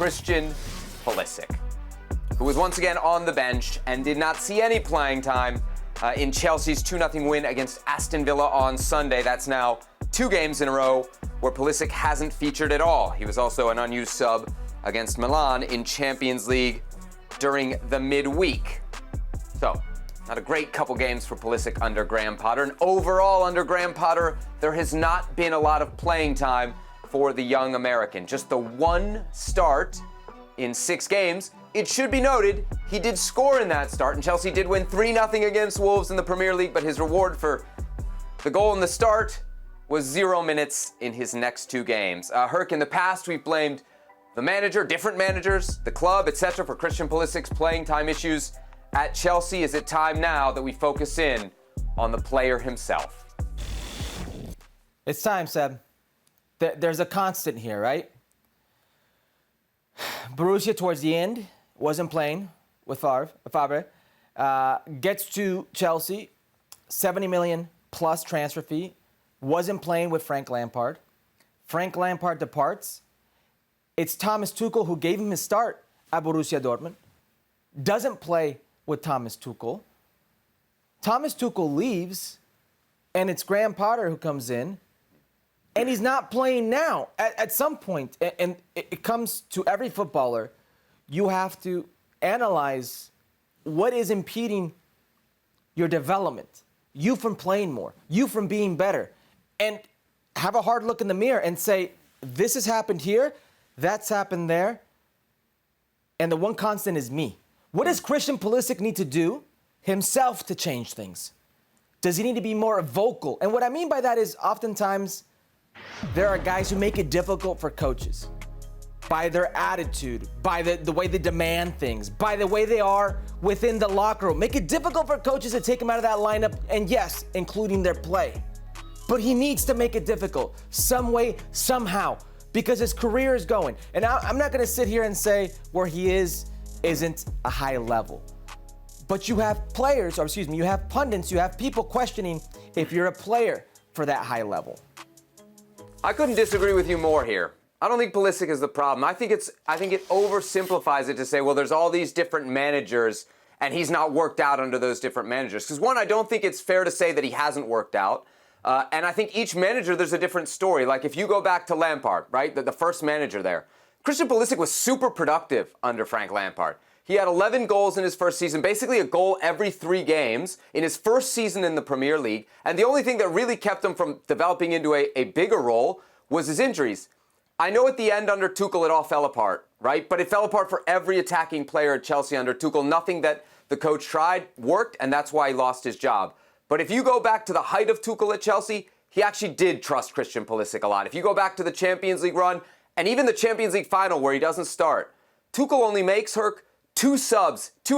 Christian Pulisic, who was once again on the bench and did not see any playing time in Chelsea's 2-0 win against Aston Villa on Sunday. That's now 2 games in a row where Pulisic hasn't featured at all. He was also an unused sub against Milan in Champions League during the midweek. So, not a great couple games for Pulisic under Graham Potter. And overall, under Graham Potter, there has not been a lot of playing time for the young American. Just the one start in 6 games. It should be noted, he did score in that start, and Chelsea did win 3-0 against Wolves in the Premier League, but his reward for the goal in the start was 0 minutes in his next 2 games. Herc, in the past, we've blamed the manager, different managers, the club, etc. for Christian Pulisic's playing time issues at Chelsea. Is it time now that we focus in on the player himself? It's time, Seb. There's a constant here, right? Borussia, towards the end, wasn't playing with Favre. Gets to Chelsea, 70 million plus transfer fee. Wasn't playing with Frank Lampard. Frank Lampard departs. It's Thomas Tuchel who gave him his start at Borussia Dortmund. Doesn't play with Thomas Tuchel. Thomas Tuchel leaves, and it's Graham Potter who comes in, and he's not playing now. At some point, and it comes to every footballer, you have to analyze what is impeding your development, you from playing more, you from being better, and have a hard look in the mirror and say, this has happened here, that's happened there, and the one constant is me. What does Christian Pulisic need to do himself to change things? Does he need to be more vocal? And what I mean by that is oftentimes there are guys who make it difficult for coaches by their attitude, by the way they demand things, by the way they are within the locker room. Make it difficult for coaches to take him out of that lineup, and yes, including their play. But he needs to make it difficult, some way, somehow, because his career is going. And I'm not going to sit here and say where he isn't a high level. But you have players, you have pundits, you have people questioning if you're a player for that high level. I couldn't disagree with you more here. I don't think Pulisic is the problem. I think it oversimplifies it to say, well, there's all these different managers and he's not worked out under those different managers. Because one, I don't think it's fair to say that he hasn't worked out. And I think each manager, there's a different story. Like if you go back to Lampard, right, the first manager there, Christian Pulisic was super productive under Frank Lampard. He had 11 goals in his first season, basically a goal every 3 games in his first season in the Premier League. And the only thing that really kept him from developing into a bigger role was his injuries. I know at the end under Tuchel it all fell apart, right? But it fell apart for every attacking player at Chelsea under Tuchel. Nothing that the coach tried worked, and that's why he lost his job. But if you go back to the height of Tuchel at Chelsea, he actually did trust Christian Pulisic a lot. If you go back to the Champions League run, and even the Champions League final where he doesn't start, Tuchel only makes, Herc, 2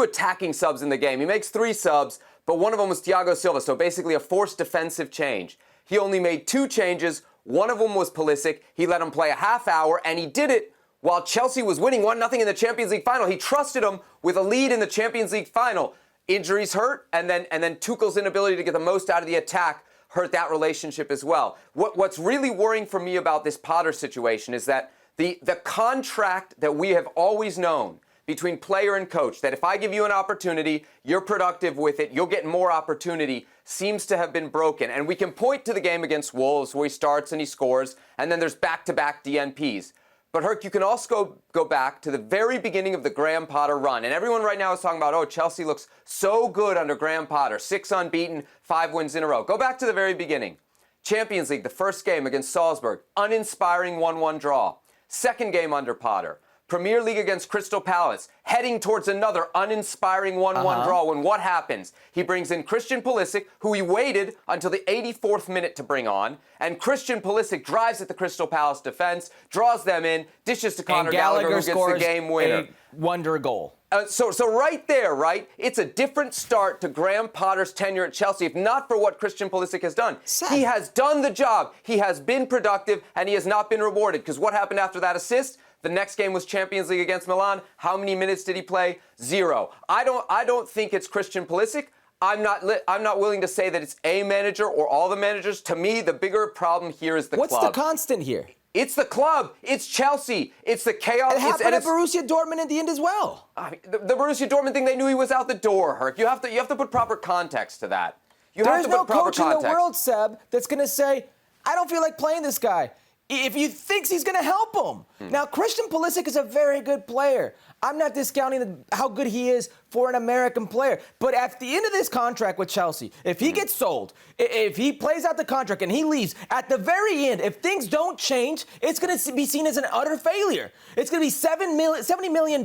attacking subs in the game. He makes 3 subs, but one of them was Thiago Silva, so basically a forced defensive change. He only made 2 changes. One of them was Pulisic. He let him play a half hour, and he did it while Chelsea was winning 1-0 in the Champions League final. He trusted him with a lead in the Champions League final. Injuries hurt, and then Tuchel's inability to get the most out of the attack hurt that relationship as well. What's really worrying for me about this Potter situation is that the contract that we have always known between player and coach, that if I give you an opportunity, you're productive with it, you'll get more opportunity, seems to have been broken. And we can point to the game against Wolves where he starts and he scores, and then there's back-to-back DNPs. But Herc, you can also go back to the very beginning of the Graham Potter run. And everyone right now is talking about, oh, Chelsea looks so good under Graham Potter. 6 unbeaten, 5 wins in a row. Go back to the very beginning. Champions League, the first game against Salzburg, uninspiring 1-1 draw. Second game under Potter. Premier League against Crystal Palace, heading towards another uninspiring 1-1 draw when what happens? He brings in Christian Pulisic, who he waited until the 84th minute to bring on, and Christian Pulisic drives at the Crystal Palace defense, draws them in, dishes to Conor Gallagher, who gets the game winner. A wonder goal. So right there, right, it's a different start to Graham Potter's tenure at Chelsea, if not for what Christian Pulisic has done. He has done the job, he has been productive, and he has not been rewarded, because what happened after that assist? The next game was Champions League against Milan. How many minutes did he play? 0. I don't think it's Christian Pulisic. I'm not willing to say that it's a manager or all the managers. To me, the bigger problem here is the club. What's the constant here? It's the club. It's Chelsea. It's the chaos. It happened at Borussia Dortmund in the end as well. I mean, the Borussia Dortmund thing, they knew he was out the door, Herc. You have to put proper context to that. There's no coach in the world, Seb, that's going to say, I don't feel like playing this guy, if he thinks he's going to help him. Now, Christian Pulisic is a very good player. I'm not discounting how good he is for an American player. But at the end of this contract with Chelsea, if he gets sold, if he plays out the contract and he leaves, at the very end, if things don't change, it's going to be seen as an utter failure. It's going to be $70 million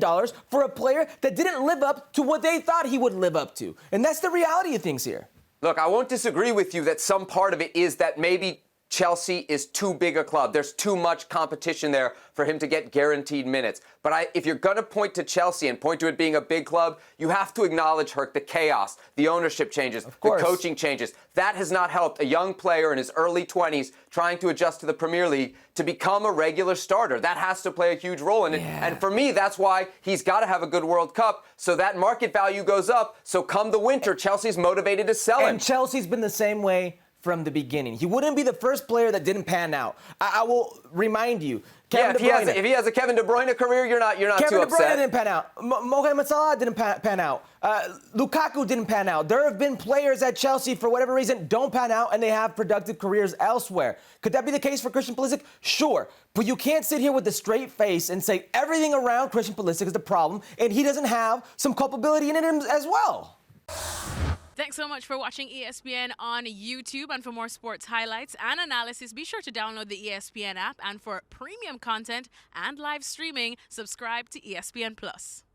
for a player that didn't live up to what they thought he would live up to. And that's the reality of things here. Look, I won't disagree with you that some part of it is that maybe Chelsea is too big a club. There's too much competition there for him to get guaranteed minutes. But if you're going to point to Chelsea and point to it being a big club, you have to acknowledge, Herc, the chaos, the ownership changes, the coaching changes. That has not helped a young player in his early 20s trying to adjust to the Premier League to become a regular starter. That has to play a huge role in it. Yeah. And for me, that's why he's got to have a good World Cup so that market value goes up. So come the winter, Chelsea's motivated to sell him. And Chelsea's been the same way from the beginning. He wouldn't be the first player that didn't pan out. I will remind you, Kevin De Bruyne. If he has a Kevin De Bruyne career, you're not Kevin too upset. Kevin De Bruyne didn't pan out. Mohamed Salah didn't pan out. Lukaku didn't pan out. There have been players at Chelsea, for whatever reason, don't pan out, and they have productive careers elsewhere. Could that be the case for Christian Pulisic? Sure. But you can't sit here with a straight face and say everything around Christian Pulisic is the problem, and he doesn't have some culpability in him as well. Thanks so much for watching ESPN on YouTube. And for more sports highlights and analysis, be sure to download the ESPN app. And for premium content and live streaming, subscribe to ESPN Plus.